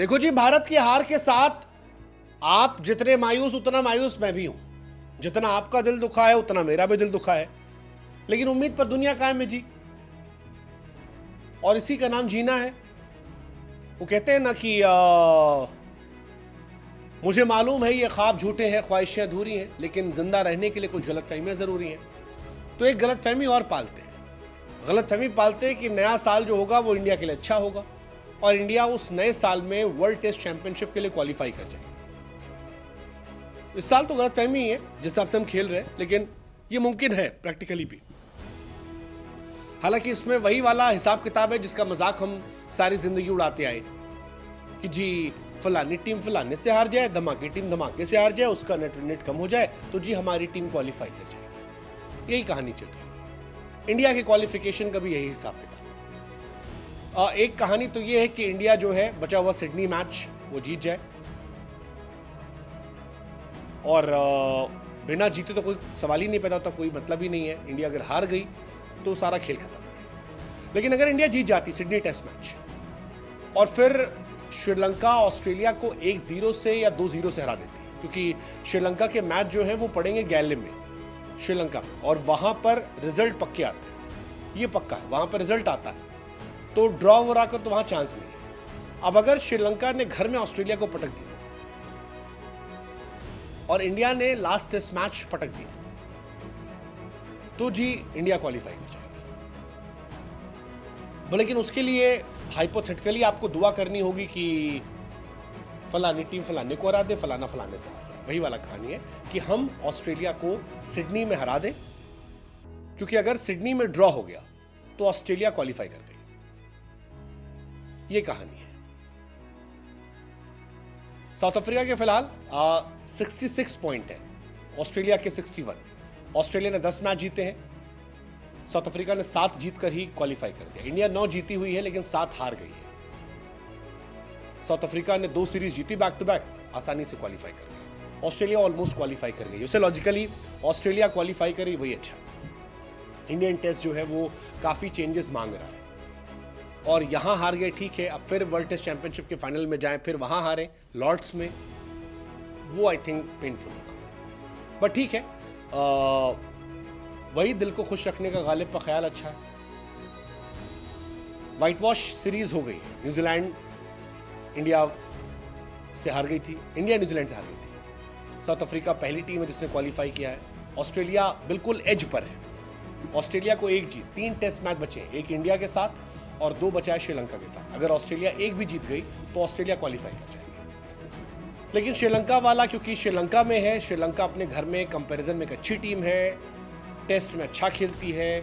देखो जी, भारत की हार के साथ आप जितने मायूस उतना मायूस मैं भी हूं। जितना आपका दिल दुखा है उतना मेरा भी दिल दुखा है, लेकिन उम्मीद पर दुनिया कायम है जी, और इसी का नाम जीना है। वो कहते हैं ना कि मुझे मालूम है ये ख्वाब झूठे हैं, ख्वाहिशें अधूरी हैं, लेकिन जिंदा रहने के लिए कुछ गलतफहमियां जरूरी हैं। तो एक गलतफहमी और पालते हैं, गलतफहमी पालते हैं कि नया साल जो होगा वो इंडिया के लिए अच्छा होगा और इंडिया उस नए साल में वर्ल्ड टेस्ट चैंपियनशिप के लिए क्वालिफाई कर जाएगी। इस साल तो गलतफहमी ही है जिस हिसाब से हम खेल रहे हैं, लेकिन ये मुमकिन है प्रैक्टिकली भी। हालांकि इसमें वही वाला हिसाब किताब है जिसका मजाक हम सारी जिंदगी उड़ाते आए कि जी फलानी टीम फलाने से हार जाए, धमाके टीम धमाके से हार जाए, उसका नेट कम हो जाए तो जी हमारी टीम क्वालिफाई कर जाएगी। यही कहानी चल रही है। इंडिया के क्वालिफिकेशन का भी यही हिसाब किताब है। एक कहानी तो ये है कि इंडिया जो है बचा हुआ सिडनी मैच वो जीत जाए, और बिना जीते तो कोई सवाल ही नहीं पैदा होता, कोई मतलब ही नहीं है। इंडिया अगर हार गई तो सारा खेल खत्म है। लेकिन अगर इंडिया जीत जाती सिडनी टेस्ट मैच और फिर श्रीलंका ऑस्ट्रेलिया को 1-0 से या 2-0 से हरा देती है, क्योंकि श्रीलंका के मैच जो है वो पड़ेंगे गैले में श्रीलंका में, और वहां पर रिजल्ट पक्के आते हैं, ये पक्का है, वहां पर रिजल्ट आता है, तो ड्रॉ वरा का तो वहां चांस नहीं है। अब अगर श्रीलंका ने घर में ऑस्ट्रेलिया को पटक दिया और इंडिया ने लास्ट टेस्ट मैच पटक दिया तो जी इंडिया क्वालिफाई कर जाएगी। लेकिन उसके लिए हाइपोथेटिकली आपको दुआ करनी होगी कि फलानी टीम फलाने को हरा दे, फलाना फलाने से हरा दे। वही वाला कहानी है कि हम ऑस्ट्रेलिया को सिडनी में हरा दें, क्योंकि अगर सिडनी में ड्रॉ हो गया तो ऑस्ट्रेलिया क्वालिफाई कर गई। ये कहानी है। साउथ अफ्रीका के फिलहाल 66 पॉइंट है, ऑस्ट्रेलिया के 61। ऑस्ट्रेलिया ने 10 मैच जीते हैं, साउथ अफ्रीका ने 7 जीतकर ही क्वालिफाई कर दिया। इंडिया 9 जीती हुई है लेकिन 7 हार गई है। साउथ अफ्रीका ने 2 सीरीज जीती बैक टू बैक, आसानी से क्वालिफाई कर गई। ऑस्ट्रेलिया ऑलमोस्ट क्वालिफाई कर गई। उसे लॉजिकली ऑस्ट्रेलिया क्वालिफाई करी वही अच्छा। इंडियन टेस्ट जो है वो काफी चेंजेस मांग रहा है, और यहां हार गए ठीक है, अब फिर वर्ल्ड टेस्ट चैंपियनशिप के फाइनल में जाएं, फिर वहां हारे लॉर्ड्स में, वो आई थिंक पेनफुल होगा। बट ठीक है, वही दिल को खुश रखने का गालिब का ख्याल अच्छा है। व्हाइट वॉश सीरीज हो गई है, न्यूजीलैंड इंडिया से हार गई थी, इंडिया न्यूजीलैंड से हार गई थी। साउथ अफ्रीका पहली टीम है जिसने क्वालिफाई किया है। ऑस्ट्रेलिया बिल्कुल एज पर है, ऑस्ट्रेलिया को 1 जीत, 3 टेस्ट मैच बचे हैं, 1 इंडिया के साथ और 2 बचा है श्रीलंका के साथ। अगर ऑस्ट्रेलिया 1 भी जीत गई तो ऑस्ट्रेलिया क्वालिफाई कर जाएगी। लेकिन श्रीलंका वाला, क्योंकि श्रीलंका में है, श्रीलंका अपने घर में कंपैरिजन में एक अच्छी टीम है, टेस्ट में अच्छा खेलती है,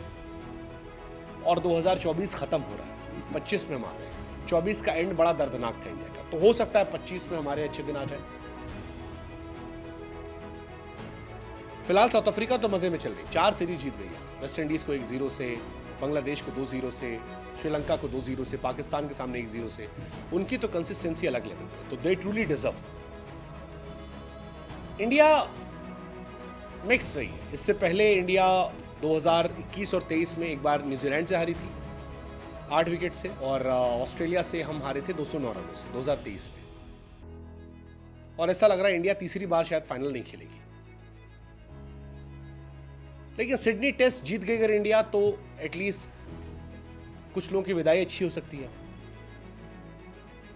और 2024 खत्म हो रहा है, 25 में हम आ रहे हैं। 24 का एंड बड़ा दर्दनाक था इंडिया का, तो हो सकता है 25 में हमारे अच्छे दिन आ जाए। फिलहाल साउथ अफ्रीका तो मजे में चल रही, 4 सीरीज जीत गई है। वेस्ट इंडीज को 1-0 से, बांग्लादेश को 2-0 से, श्रीलंका को 2-0 से, पाकिस्तान के सामने 1-0 से। उनकी तो कंसिस्टेंसी अलग लेवल पे, तो दे ट्रूली डिजर्व। इंडिया मिक्स रही है। इससे पहले इंडिया 2021 और 23 में एक बार न्यूजीलैंड से हारी थी 8 विकेट से, और ऑस्ट्रेलिया से हम हारे थे 209 रनों से 2023 में। और ऐसा लग रहा है इंडिया तीसरी बार शायद फाइनल नहीं खेलेगी। लेकिन सिडनी टेस्ट जीत गई अगर इंडिया, तो एटलीस्ट कुछ लोगों की विदाई अच्छी हो सकती है,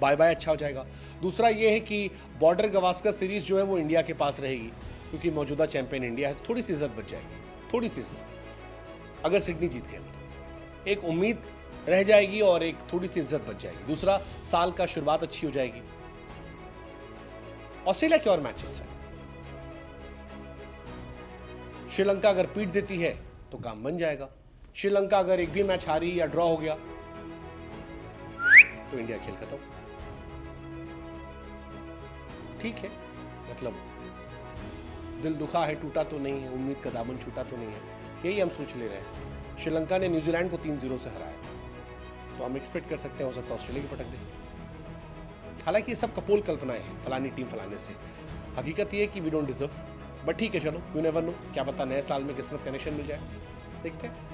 बाय बाय अच्छा हो जाएगा। दूसरा ये है कि बॉर्डर गवास्कर सीरीज जो है वो इंडिया के पास रहेगी, क्योंकि मौजूदा चैंपियन इंडिया है, थोड़ी सी इज्जत बच जाएगी, थोड़ी सी इज्जत। अगर सिडनी जीत गया तो एक उम्मीद रह जाएगी और एक थोड़ी सी इज्जत बच जाएगी। दूसरा, साल का शुरुआत अच्छी हो जाएगी। ऑस्ट्रेलिया के और मैचेस है, श्रीलंका अगर पीट देती है तो काम बन जाएगा। श्रीलंका अगर एक भी मैच हारी या ड्रॉ हो गया तो इंडिया खेल खत्म। ठीक है, मतलब दिल दुखा है, टूटा तो नहीं है, उम्मीद का दामन छूटा तो नहीं है, यही हम सोच ले रहे हैं। श्रीलंका ने न्यूजीलैंड को 3-0 से हराया था, तो हम एक्सपेक्ट कर सकते हैं हो सकता है ऑस्ट्रेलिया की पटक दे। हालांकि ये सब कपोल कल्पनाएं हैं, फलानी टीम फलाने से। हकीकत ये है कि वी डोंट डिजर्व, बट ठीक है, चलो, यू नेवर नो, क्या पता नए साल में किस्मत कनेक्शन मिल जाए, देखते हैं।